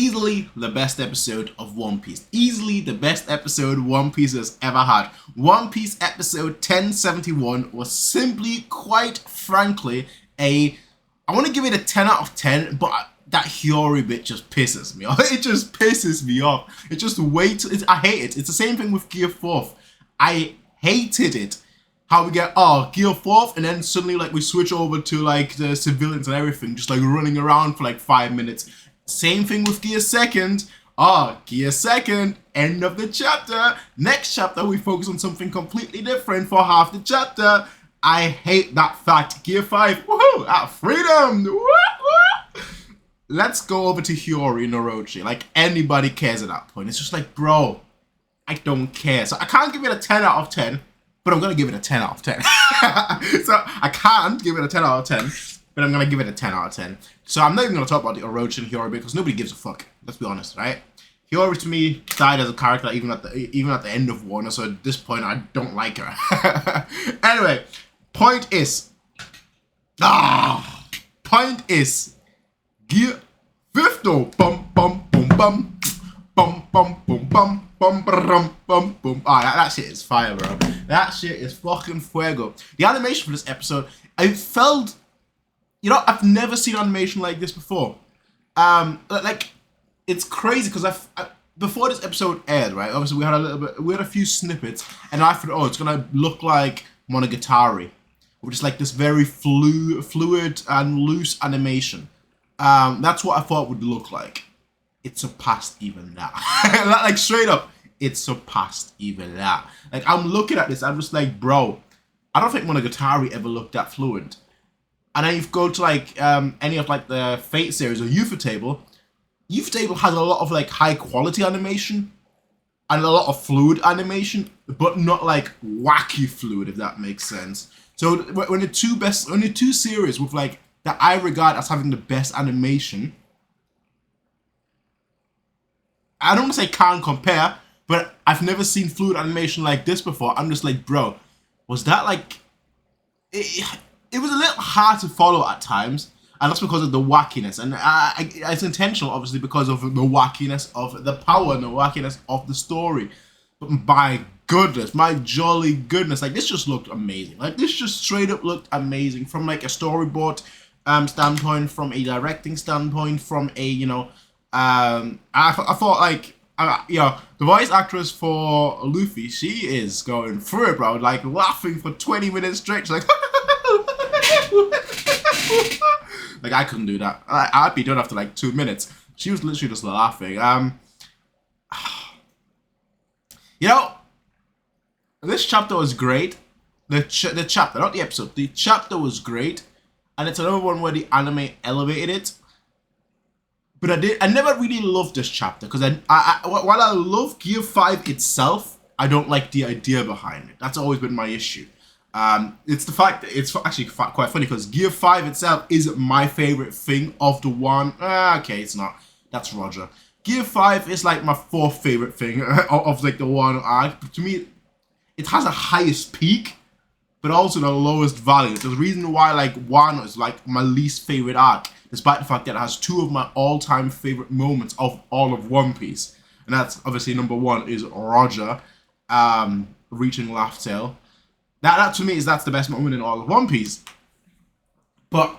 easily the best episode of One Piece. Easily the best episode One Piece has ever had. One Piece episode 1071 was simply, quite frankly, I want to give it a 10 out of 10, but that Hiyori bit just pisses me off. It just pisses me off. It just I hate it. It's the same thing with Gear 4th. I hated it. How we get, Gear 4th, and then suddenly, like, we switch over to, like, the civilians and everything, just, like, running around for, like, 5 minutes. Same thing with Gear 2nd. Gear 2nd, end of the chapter. Next chapter, we focus on something completely different for half the chapter. I hate that fact. Gear 5, woohoo, freedom. Woo-woo. Let's go over to Hiyori and Orochi. Like, anybody cares at that point. It's just like, bro, I don't care. So I can't give it a 10 out of 10. But I'm going to give it a 10 out of 10. So I can't give it a 10 out of 10, but I'm going to give it a 10 out of 10. So I'm not even going to talk about the Orochi and Hiyori because nobody gives a fuck. Let's be honest, right? Hiyori to me died as a character even at the end of one, so at this point I don't like her. Anyway, point is, Gear 5th, bum bum boom bum. Bum bum boom bum bum bum bum boom. That shit is fire, bro. That shit is fucking fuego. The animation for this episode, I felt, I've never seen animation like this before. Like, it's crazy because before this episode aired, right? Obviously, we had a few snippets, and I thought, it's gonna look like Monogatari, which is like this very fluid and loose animation. That's what I thought it would look like. It surpassed even that. Like, straight up, it surpassed even that. Like, I'm looking at this, I'm just like, bro, I don't think Monogatari ever looked that fluent. And then you go to, like, any of, like, the Fate series or Ufotable. Ufotable has a lot of, like, high-quality animation and a lot of fluid animation, but not, like, wacky fluid, if that makes sense. So, when the two series with, like, that I regard as having the best animation, I don't want to say can't compare, but I've never seen fluid animation like this before. I'm just like, bro, was that like... It was a little hard to follow at times, and that's because of the wackiness. And it's intentional, obviously, because of the wackiness of the power and the wackiness of the story. But my goodness, my jolly goodness, like, this just looked amazing. Like, this just straight up looked amazing from, like, a storyboard standpoint, from a directing standpoint, from a, I thought, like, the voice actress for Luffy, she is going through it, bro. Like, laughing for 20 minutes straight. She's like, like, I couldn't do that. I'd be done after, like, 2 minutes. She was literally just laughing. This chapter was great. The chapter, not the episode. The chapter was great. And it's another one where the anime elevated it. But I never really loved this chapter because while I love Gear 5 itself, I don't like the idea behind it. That's always been my issue. It's the fact that it's actually quite funny because Gear 5 itself isn't my favorite thing of the one. Okay, it's not. That's Roger. Gear 5 is like my 4th favorite thing of like the one arc. But to me, it has a highest peak, but also the lowest value. There's a reason why like Wano is like my least favorite arc, despite the fact that it has 2 of my all-time favorite moments of all of One Piece. And that's obviously number 1 is Roger reaching Laugh Tale. That to me that's the best moment in all of One Piece. But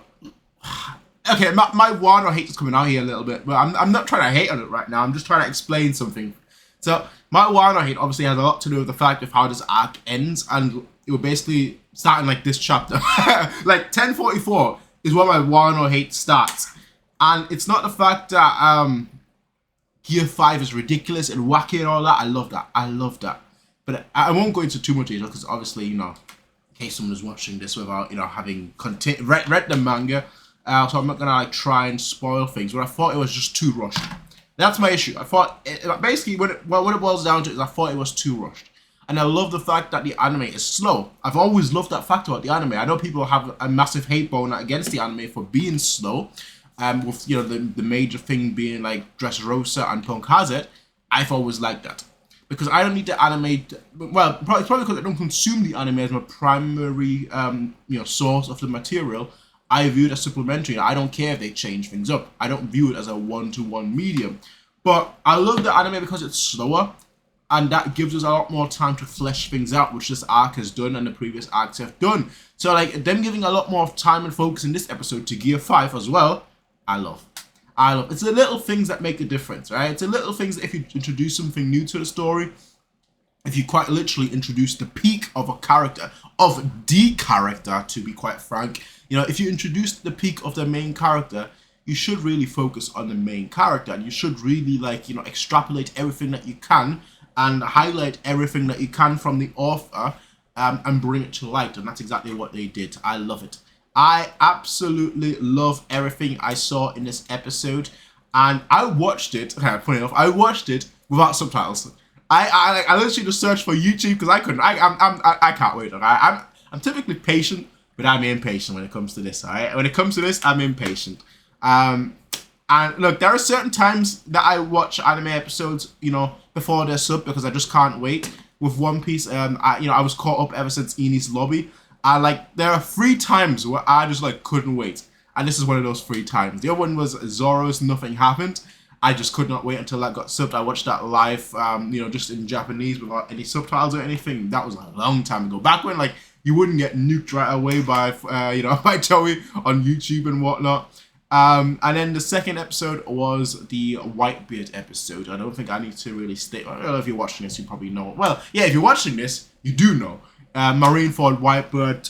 okay, my Wano hate is coming out here a little bit, but I'm not trying to hate on it right now. I'm just trying to explain something. So my Wano hate obviously has a lot to do with the fact of how this arc ends, and it was basically starting like this chapter. Like 1044 is where my Wano hate starts. And it's not the fact that Gear 5 is ridiculous and wacky and all that. I love that. I love that. But I won't go into too much detail because obviously, in case someone is watching this without, having read the manga. So I'm not going to like try and spoil things. But I thought it was just too rushed. That's my issue. I thought, basically, what it boils down to is I thought it was too rushed. And I love the fact that the anime is slow. I've always loved that fact about the anime. I know people have a massive hate bone against the anime for being slow. With, the major thing being like Dressrosa and Punk Hazard. I've always liked that. Because I don't need the anime, well, it's probably because I don't consume the anime as my primary, source of the material. I view it as supplementary. I don't care if they change things up. I don't view it as a one-to-one medium. But I love the anime because it's slower, and that gives us a lot more time to flesh things out, which this arc has done and the previous arcs have done. So like them giving a lot more time and focus in this episode to Gear 5 as well, I love. It's the little things that make a difference, right? It's the little things that if you introduce something new to the story, if you quite literally introduce the peak of a character, of the character, to be quite frank, you know, if you introduce the peak of the main character, you should really focus on the main character, and you should really, like, you know, extrapolate everything that you can and highlight everything that you can from the author, and bring it to light. And that's exactly what they did. I love it. I absolutely love everything I saw in this episode, and I watched it. Funny enough, I watched it without subtitles. I literally just searched for YouTube because I couldn't. I can't wait. I'm typically patient, but I'm impatient when it comes to this. Alright, when it comes to this, I'm impatient. And look, there are certain times that I watch anime episodes, you know, before they're sub because I just can't wait. With One Piece, I was caught up ever since Eni's Lobby. There are 3 times where I just like couldn't wait, and this is one of those 3 times. The other one was Zoro's Nothing Happened. I just could not wait until that got subbed. I watched that live, just in Japanese without any subtitles or anything. That was a long time ago. Back when like you wouldn't get nuked right away by by Toei on YouTube and whatnot. And then the second episode was the Whitebeard episode. I don't think I need to really state. Well, if you're watching this, you probably know. Well, yeah, if you're watching this, you do know. Marineford, Whitebeard,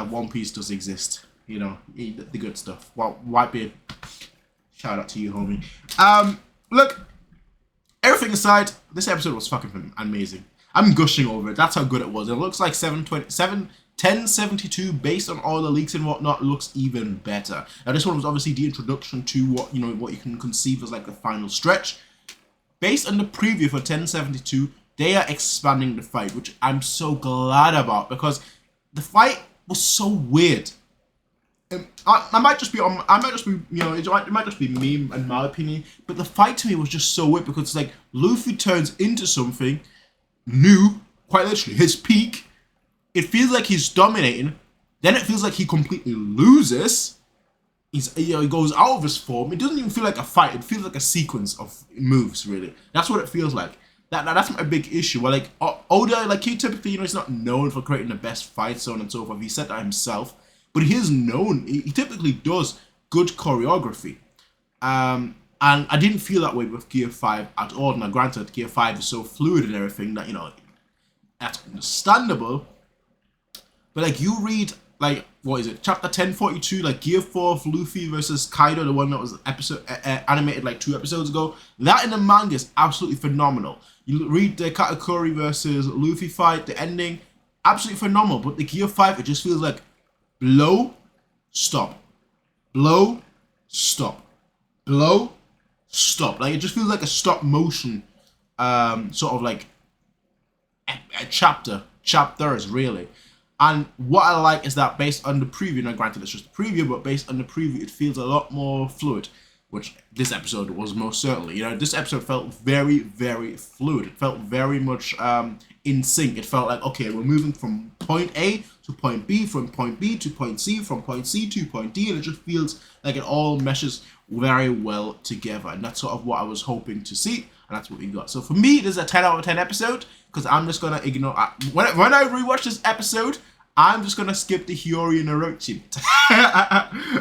One Piece does exist. You know, the good stuff. Well, Whitebeard, shout out to you, homie. Look, everything aside, this episode was fucking amazing. I'm gushing over it. That's how good it was. It looks like 1072 based on all the leaks and whatnot looks even better. Now this one was obviously the introduction to what you can conceive as like the final stretch. Based on the preview for 1072, they are expanding the fight, which I'm so glad about because the fight was so weird. I might just be it might just be me in my opinion, but the fight to me was just so weird because it's like Luffy turns into something new, quite literally his peak. It feels like he's dominating, then it feels like he completely loses. He goes out of his form. It doesn't even feel like a fight. It feels like a sequence of moves. Really, that's what it feels like. That's my big issue. Well, like Oda, like he typically, he's not known for creating the best fight, so on and so forth. He said that himself. But he is known, he typically does good choreography. And I didn't feel that way with Gear 5 at all. Now granted, Gear 5 is so fluid and everything that, that's understandable. But like you read, like, what is it, chapter 1042, like Gear 4 of Luffy versus Kaido, the one that was animated like 2 episodes ago. That in the manga is absolutely phenomenal. You read the Katakuri versus Luffy fight, the ending, absolutely phenomenal. But the Gear 5, it just feels like blow, stop, blow, stop, blow, stop. Like it just feels like a stop motion, sort of like a chapters really. And what I like is that based on the preview, now granted it's just a preview, but based on the preview, it feels a lot more fluid, which this episode was most certainly. This episode felt very, very fluid. It felt very much in sync. It felt like, okay, we're moving from point A to point B, from point B to point C, from point C to point D, and it just feels like it all meshes very well together. And that's sort of what I was hoping to see, and that's what we got. So for me, this is a 10 out of 10 episode, because I'm just going to ignore... When I rewatch this episode, I'm just going to skip the Hiyori and Orochi bit.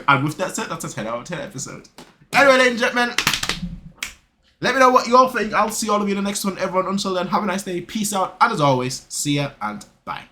And with that said, that's a 10 out of 10 episode. Anyway, ladies and gentlemen, let me know what you all think. I'll see all of you in the next one. Everyone, until then, have a nice day. Peace out. And as always, see ya and bye.